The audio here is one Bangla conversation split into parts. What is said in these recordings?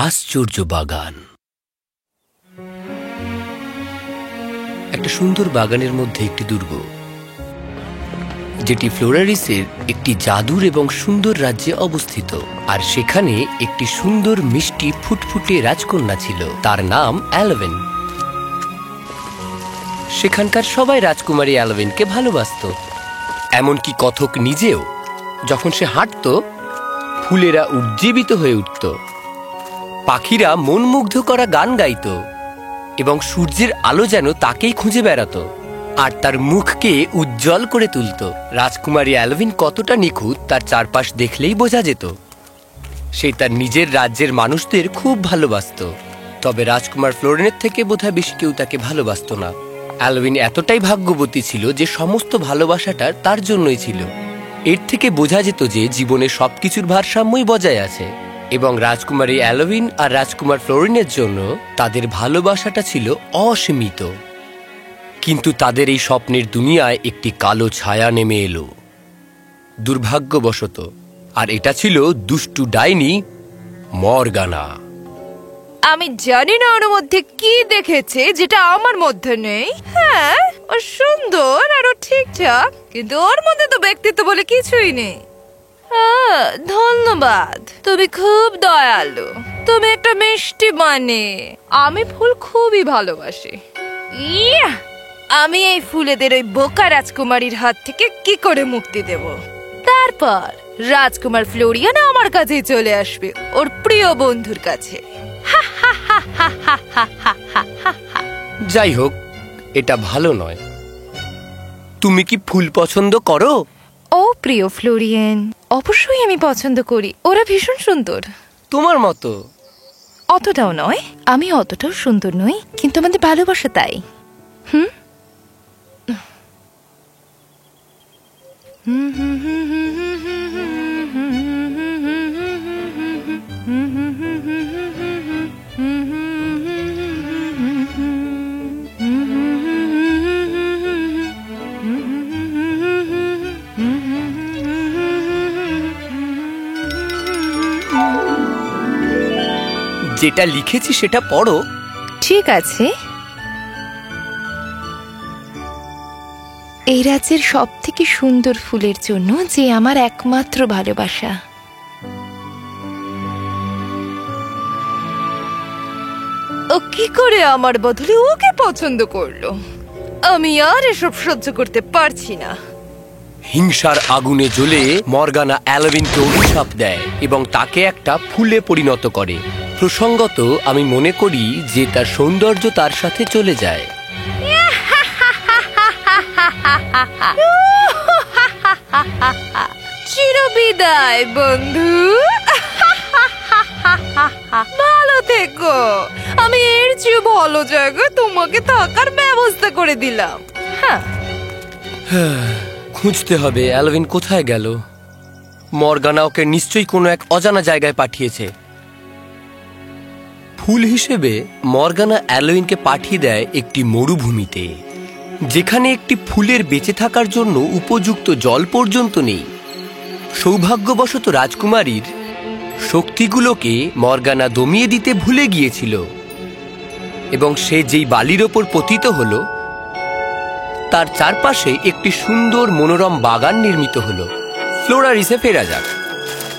আশ্চর্য বাগান। একটা সুন্দর বাগানের মধ্যে একটি দুর্গ, যেটি ফ্লোরারিসের একটি জাদুর এবং সুন্দর রাজ্যে অবস্থিত। আর সেখানে একটি সুন্দর মিষ্টি ফুটফুটে রাজকন্যা ছিল, তার নাম অ্যালভিন। সেখানকার সবাই রাজকুমারী অ্যালভিনকে ভালোবাসত, এমনকি কথক নিজেও। যখন সে হাঁটত, ফুলেরা উজ্জীবিত হয়ে উঠত, পাখিরা মনমুগ্ধ করা গান গাইত এবং সূর্যের আলো যেন তাকেই খুঁজে বেড়াত আর তার মুখকে উজ্জ্বল করে তুলত। রাজকুমারী অ্যালভিন কতটা নিখুঁত তার চারপাশ দেখলেই বোঝা যেত। সে তার নিজের রাজ্যের মানুষদের খুব ভালোবাসত, তবে রাজকুমার ফ্লোরিনের থেকে বোধহয় বেশি কেউ তাকে ভালোবাসত না। অ্যালভিন এতটাই ভাগ্যবতী ছিল যে সমস্ত ভালোবাসাটা তার জন্যই ছিল। এর থেকে বোঝা যেত যে জীবনে সবকিছুর ভারসাম্যই বজায় আছে, এবং রাজকুমারী অ্যালভিন আর রাজকুমার ফ্লোরিনের জন্য তাদের ভালোবাসাটা ছিল অসীমিত। কিন্তু তাদের এই স্বপ্নের দুনিয়ায় একটি কালো ছায়া নেমে এলো, দুর্ভাগ্যবশত। আর এটা ছিল দুষ্টু ডাইনি মর্গানা। আমি জানি না ওর মধ্যে কি দেখেছে যেটা আমার মধ্যে নেই। হ্যাঁ, ও সুন্দর আর ও ঠিকঠাক, কিন্তু ওর মধ্যে তো ব্যক্তিত্ব বলে কিছুই নেই। ধন্যবাদ, তুমি খুব দয়ালু। তুমি একটা মিষ্টি মানে। আমি ফুল খুবই ভালোবাসি। আমি এই ফুলেদের ওই বোকা রাজকুমারীর হাত থেকে কি করে মুক্তি দেব? তারপর রাজকুমার ফ্লোরিয়ান আমার কাছেই চলে আসবে, ওর প্রিয় বন্ধুর কাছে। যাই হোক, এটা ভালো নয়। তুমি কি ফুল পছন্দ করো? ও প্রিয় ফ্লোরিয়ান, অবশ্যই আমি পছন্দ করি, ওরা ভীষণ সুন্দর। তোমার মতো? অতটাও নয়, আমি অতটাও সুন্দর নই, কিন্তু আমাদের ভালোবাসা তাই। হুম যেটা লিখেছি সেটা পড়ো। ঠিক আছে। এই রাজ্যের সব থেকে সুন্দর ফুলের জন্য যে আমার একমাত্র ভালোবাসা। ও কি করে আমার বদলে ওকে পছন্দ করলো? আমি আর এসব সহ্য করতে পারছি না। হিংসার আগুনে জ্বলে মর্গানা অ্যালভিনকে অভিশাপ দেয় এবং তাকে একটা ফুলে পরিণত করে। প্রসঙ্গত, আমি মনে করি যে তার সৌন্দর্য তার সাথে চলে যায়। চিরবিদায় বন্ধু, ভালো থেকো। আমি এর চেয়ে ভালো জায়গায় তোমাকে থাকার ব্যবস্থা করে দিলাম। খুঁজতে হবে অ্যালভিন কোথায় গেল। মর্গানা ওকে নিশ্চয়ই কোনো এক অজানা জায়গায় পাঠিয়েছে। ফুল হিসেবে মর্গানা অ্যালভিনকে পাঠিয়ে দেয় একটি মরুভূমিতে, যেখানে একটি ফুলের বেঁচে থাকার জন্য উপযুক্ত জল পর্যন্ত নেই। সৌভাগ্যবশত রাজকুমারীর শক্তিগুলোকে মর্গানা দমিয়ে দিতে ভুলে গিয়েছিল, এবং সে যেই বালির ওপর পতিত হল, তার চারপাশে একটি সুন্দর মনোরম বাগান নির্মিত হল। ফ্লোরারিসে ফেরা যাক।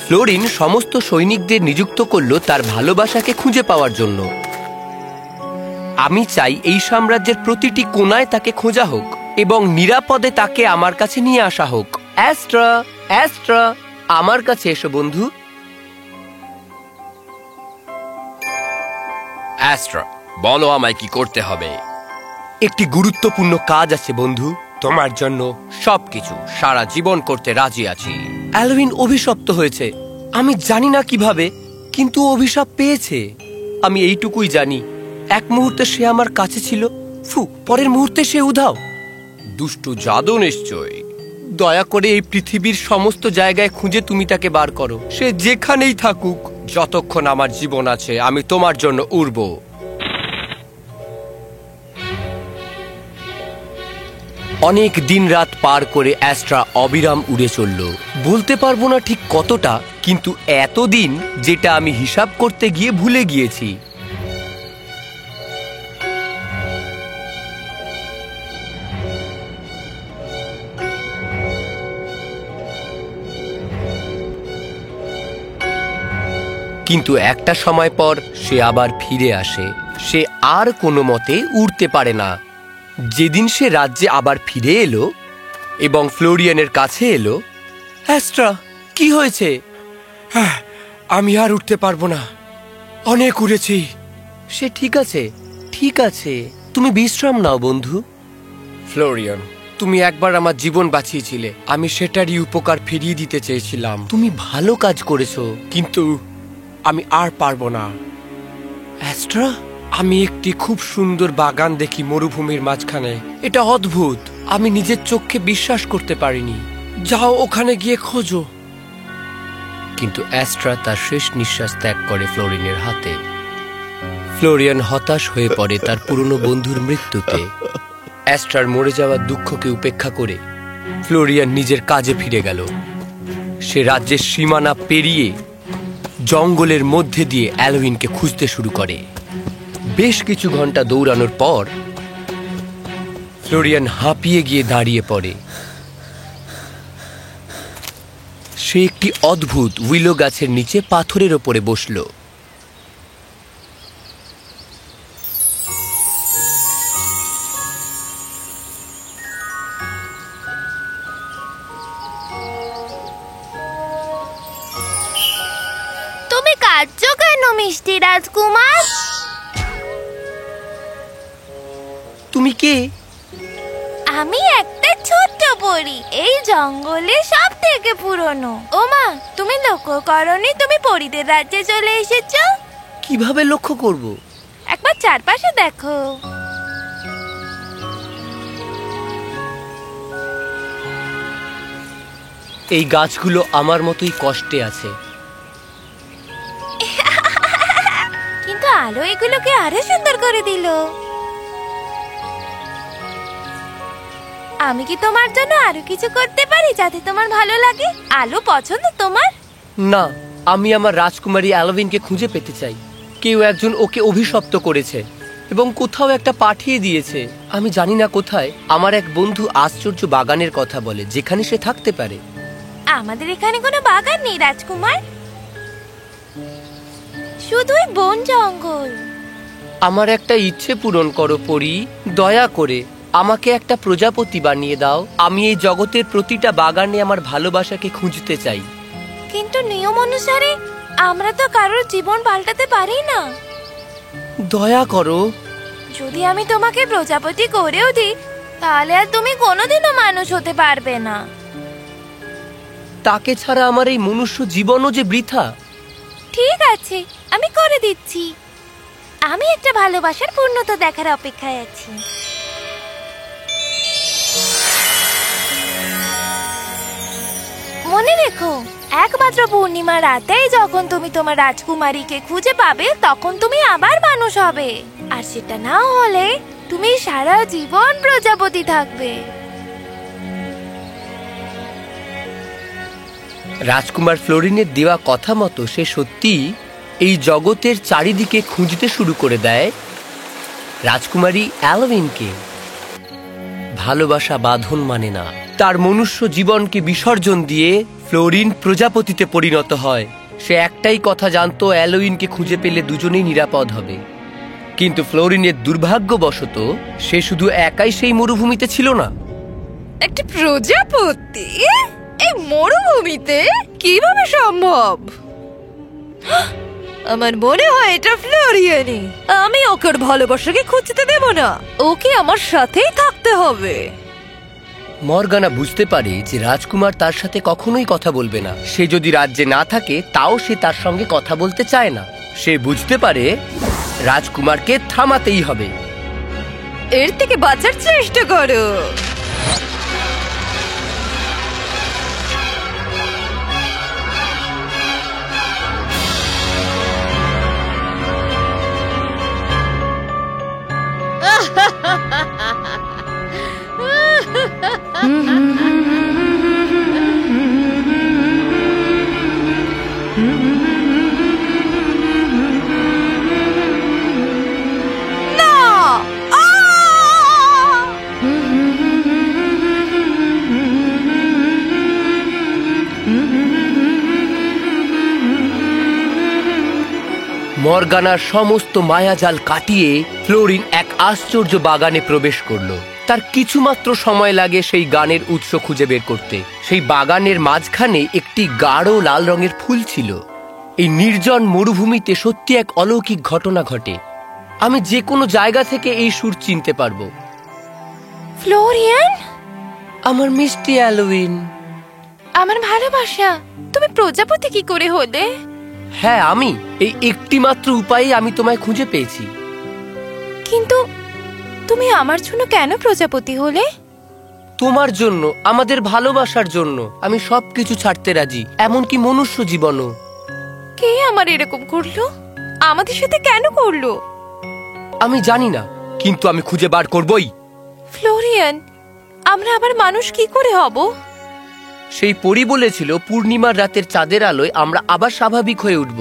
ফ্লোরিন সমস্ত সৈনিকদের নিযুক্ত করল তার ভালোবাসাকে খুঁজে পাওয়ার জন্য। আমি চাই এই সাম্রাজ্যের প্রতিটি কোণায় তাকে খোঁজা হোক এবং নিরাপদে তাকে আমার কাছে নিয়ে আসা হোক। অ্যাস্ট্রা, অ্যাস্ট্রা, আমার কাছে এসো বন্ধু। অ্যাস্ট্রা, বলো আমায় কি করতে হবে? একটি গুরুত্বপূর্ণ কাজ আছে বন্ধু, তোমার জন্য সবকিছু সারা জীবন করতে রাজি আছি। অ্যালভিন অভিশপ্ত হয়েছে, আমি জানি না কিভাবে, কিন্তু অভিশাপ পেয়েছে। আমি এইটুকুই জানি, এক মুহূর্তে সে আমার কাছে ছিল, পরের মুহূর্তে সে উধাও। দুষ্টু জাদু নিশ্চয়ই। দয়া করে এই পৃথিবীর সমস্ত জায়গায় খুঁজে তুমি তাকে বার করো। সে যেখানেই থাকুক, যতক্ষণ আমার জীবন আছে আমি তোমার জন্য উড়ব। অনেক দিন রাত পার করে অ্যাস্ট্রা অবিরাম উড়ে চলল। বলতে পারবো না ঠিক কতটা, কিন্তু এতদিন যেটা আমি হিসাব করতে গিয়ে ভুলে গিয়েছি। কিন্তু একটা সময় পর সে আবার ফিরে আসে। সে আর কোনো মতে উড়তে পারে না। যেদিন সে রাজ্যে আবার ফিরে এলো এবং ফ্লোরিয়ানের কাছে এলো, অ্যাস্ট্রা, কি হয়েছে? আমি আর উঠতে পারবো না, অনেক উড়েছি। সে ঠিক আছে, ঠিক আছে, তুমি বিশ্রাম নাও বন্ধু। ফ্লোরিয়ান, তুমি একবার আমার জীবন বাঁচিয়েছিলে, আমি সেটারই উপকার ফিরিয়ে দিতে চেয়েছিলাম। তুমি ভালো কাজ করেছো, কিন্তু আমি আর পারবো না। অ্যাস্ট্রা, আমি একটি খুব সুন্দর বাগান দেখি মরুভূমির মাঝখানে। এটা অদ্ভুত, আমি নিজের চোখে বিশ্বাস করতে পারিনি। যাও ওখানে গিয়ে খোঁজো। কিন্তু অ্যাস্ট্রা তার শেষ নিঃশ্বাস ত্যাগ করে ফ্লোরিনের হাতে। ফ্লোরিয়ান হতাশ হয়ে পড়ে তার পুরনো বন্ধুর মৃত্যুতে। অ্যাস্ট্রার মরে যাওয়ার দুঃখকে উপেক্ষা করে ফ্লোরিয়ান নিজের কাজে ফিরে গেল। সে রাজ্যের সীমানা পেরিয়ে জঙ্গলের মধ্যে দিয়ে অ্যালোইনকে খুঁজতে শুরু করে। বেশ কিছু ঘন্টা দৌড়ানোর পর ফ্লোরিয়ান হাঁপিয়ে গিয়ে দাঁড়িয়ে পড়ে। সে একটি অদ্ভুত উইলো গাছের নিচে পাথরের ওপরে বসল। তুমি কাঁদছো কেন মিষ্টি রাজকুমার? তুমি কে? আমি একটা ছোট্ট পরী, এই জঙ্গলে সব থেকে পুরনো। ওমা, তুমি লক্ষ্য করনি তুমি পরীদের রাজ্যে চলে এসেছো? কিভাবে লক্ষ্য করব? একবার চারপাশে দেখো। এই গাছগুলো আমার মতোই কষ্টে আছে। কিন্তু আলো এগুলোকে আরো সুন্দর করে দিল। আমি কি তোমার জন্য আরো কিছু করতে পারি যাতে তোমার ভালো লাগে? আলো পছন্দ তোমার? না, আমি আমার রাজকুমারী অ্যালোভিনকে খুঁজে পেতে চাই। কেউ একজন ওকে অভিশপ্ত করেছে এবং কোথাও একটা পাঠিয়ে দিয়েছে। আমি জানি না কোথায়। আমার এক বন্ধু আশ্চর্য বাগানের কথা বলে, যেখানে সে থাকতে পারে। আমাদের এখানে কোনো বাগান নেই রাজকুমার, শুধুই বন জঙ্গল। আমার একটা ইচ্ছে পূরণ করো পরী, দয়া করে আমাকে একটা প্রজাপতি বানিয়ে দাও। আমি এই জগতের প্রতিটা বাগানে আমার ভালোবাসাকে খুঁজতে চাই। কিন্তু নিয়ম অনুসারে আমরা তো কারোর জীবন পাল্টাতে পারি না। দয়া করো। যদি আমি তোমাকে প্রজাপতি করেও দিই, তাহলে আর তুমি কোনোদিনও মানুষ হতে পারবে না। তাকে ছাড়া আমার এই মনুষ্য জীবনও যে বৃথা। ঠিক আছে, আমি করে দিচ্ছি। আমি একটা ভালোবাসার পূর্ণতা দেখার অপেক্ষায় আছি। মনে রেখো, একমাত্র পূর্ণিমা রাতেই যখন তুমি তোমার রাজকুমারীকে খুঁজে পাবে, তখন তুমি আবার মানুষ হবে। আর সেটা না হলে তুমি সারা জীবন প্রজাপতি থাকবে। রাজকুমার ফ্লোরিনের দেওয়া কথা মতো সে সত্যি এই জগতের চারিদিকে খুঁজতে শুরু করে দেয় রাজকুমারী অ্যালোভিনকে। ভালোবাসা বাঁধন মানে না। তার মনুষ্য জীবনকে বিসর্জন দিয়ে ফ্লোরিন প্রজাপতিতে পরিণত হয়। সে একটাই কথা জানতো, অ্যালোইনকে খুঁজে পেলে দুজনেই নিরাপদ হবে। কিন্তু ফ্লোরিনের দুর্ভাগ্যবশত সে শুধু একাই সেই মরুভূমিতে ছিল না। একটা প্রজাপতি এই মরুভূমিতে কিভাবে সম্ভব? আমার মনে হয় এটা ফ্লোরিয়ানি। আমি ওকে ওর ভালোবাসাকে খুঁজতে দেব না, ওকে আমার সাথেই থাকতে হবে। মর্গানা বুঝতে পারে যে রাজকুমার তার সাথে কখনোই কথা বলবে না। সে যদি রাজ্যে না থাকে তাও সে তার সঙ্গে কথা বলতে চায় না। সে বুঝতে পারে রাজকুমারকে থামাতেই হবে। এর থেকে বাঁচার চেষ্টা করো। না! মর্গানার সমস্ত মায়াজাল কাটিয়ে ফ্লোরিন এক আশ্চর্য বাগানে প্রবেশ করলো। তার কিছুমাত্র সময় লাগে সেই গানের উৎস খুঁজে বের করতে। সেই বাগানের মাঝখানে একটি গাঢ় লাল রঙের ফুল ছিল। এই নির্জন মরুভূমিতে সত্যি এক অলৌকিক ঘটনা ঘটে। আমি যে কোনো জায়গা থেকে এই সুর চিনতে পারবো। ফ্লোরিয়ান, আমার মিষ্টি অ্যালোইন। আমার ভালোবাসা, তুমি প্রজাপতি কি করে হলে? হ্যাঁ, আমি এই একটি মাত্র উপায়ে আমি তোমায় খুঁজে পেয়েছি। কিন্তু তুমি আমার জন্য কেন প্রজাপতি হলে? তোমার জন্য, আমাদের ভালোবাসার জন্য আমি সবকিছু ছাড়তে রাজি, এমনকি মনুষ্য জীবনও। কে আমার এরকম করলো? আমাদের সাথে কেন করলো? আমি জানি না, কিন্তু আমি খুঁজে বার করবই। ফ্লোরিয়ান, আমরা আবার মানুষ কি করে হব? সেই পরী বলেছিল পূর্ণিমার রাতের চাঁদের আলোয় আমরা আবার স্বাভাবিক হয়ে উঠব।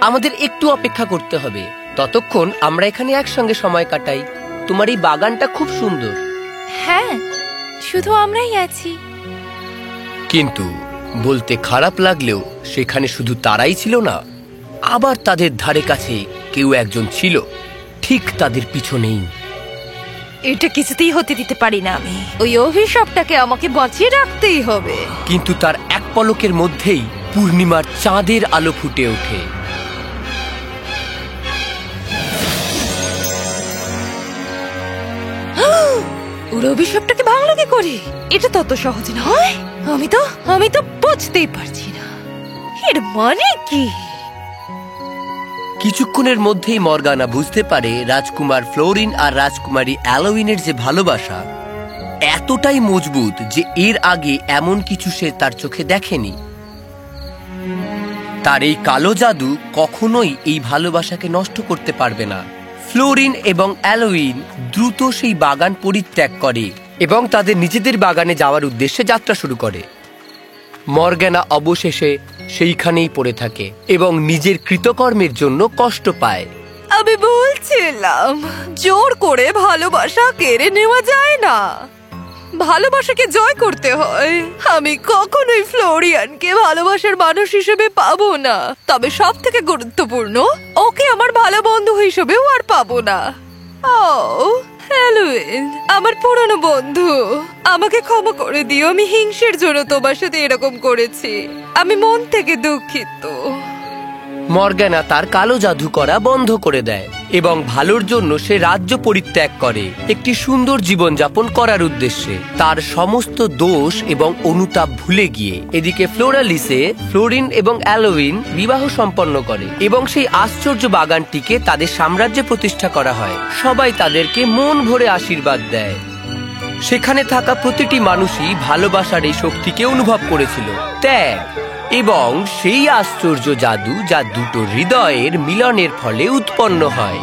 আমাদের একটু অপেক্ষা করতে হবে। ততক্ষণ আমরা এখানে একসঙ্গে সময় কাটাই। তোমার এই বাগানটা খুব সুন্দর। হ্যাঁ, শুধু আমরাই আছি। কিন্তু বলতে খারাপ লাগলেও সেখানে শুধু তারাই ছিল না, আবার তাদের ধারে কাছে কেউ একজন ছিল, ঠিক তাদের পিছনেই। এটা কিছুতেই হতে দিতে পারি না আমি। ওই অভিশাপটাকে আমাকে বাঁচিয়ে রাখতেই হবে। কিন্তু তার এক পলকের মধ্যেই পূর্ণিমার চাঁদের আলো ফুটে ওঠে। ওর অভিশাপটাকে ভাঙলো কি করে? এটা তত সহজ নয়। আমি তো বুঝতেই পারছি না এর মানে কি। কিছুক্ষণের মধ্যেই মর্গানা বুঝতে পারে রাজকুমার ফ্লোরিন আর রাজকুমারী অ্যালোইনের যে ভালোবাসা এতটাই মজবুত যে এর আগে এমন কিছু সে তার চোখে দেখেনি। তার এই কালো জাদু কখনোই এই ভালোবাসাকে নষ্ট করতে পারবে না। ফ্লোরিন এবং অ্যালোইন দ্রুত সেই বাগান পরিত্যাগ করে এবং তাদের নিজেদের বাগানে যাওয়ার উদ্দেশ্যে যাত্রা শুরু করে। মর্গানা অবশেষে সেইখানেই পড়ে থাকে এবং নিজের কৃতকর্মের জন্য কষ্ট পায়। আমি বলছিলাম, জোর করে ভালোবাসা কেড়ে নেওয়া যায় না, ভালোবাসাকে জয় করতে হয়। আমি কখনোই ফ্লোরিয়ানকে ভালোবাসার মানুষ হিসেবে পাবো না, তবে সব থেকে গুরুত্বপূর্ণ, ওকে আমার ভালো বন্ধু হিসেবেও আর পাবো না। ও অ্যালোইন, আমার পুরনো বন্ধু, আমাকে ক্ষমা করে দিও। আমি হিংসের জন্য তোমার সাথে এরকম করেছি। আমি মন থেকে দুঃখিত। মর্গানা তার কালো জাদু করা বন্ধ করে দেয় এবং ভালোর জন্য সে রাজ্য পরিত্যাগ করে একটি সুন্দর জীবনযাপন করার উদ্দেশ্যে, তার সমস্ত দোষ এবং অনুতাপ ভুলে গিয়ে। এদিকে ফ্লোরালিসে ফ্লোরিন এবং অ্যালোইন বিবাহ সম্পন্ন করে এবং সেই আশ্চর্য বাগানটিকে তাদের সাম্রাজ্যে প্রতিষ্ঠা করা হয়। সবাই তাদেরকে মন ভরে আশীর্বাদ দেয়। সেখানে থাকা প্রতিটি মানুষই ভালোবাসার এই শক্তিকে অনুভব করেছিল, ত্যাগ এবং সেই আশ্চর্য জাদু যা দুটো হৃদয়ের মিলনের ফলে উৎপন্ন হয়।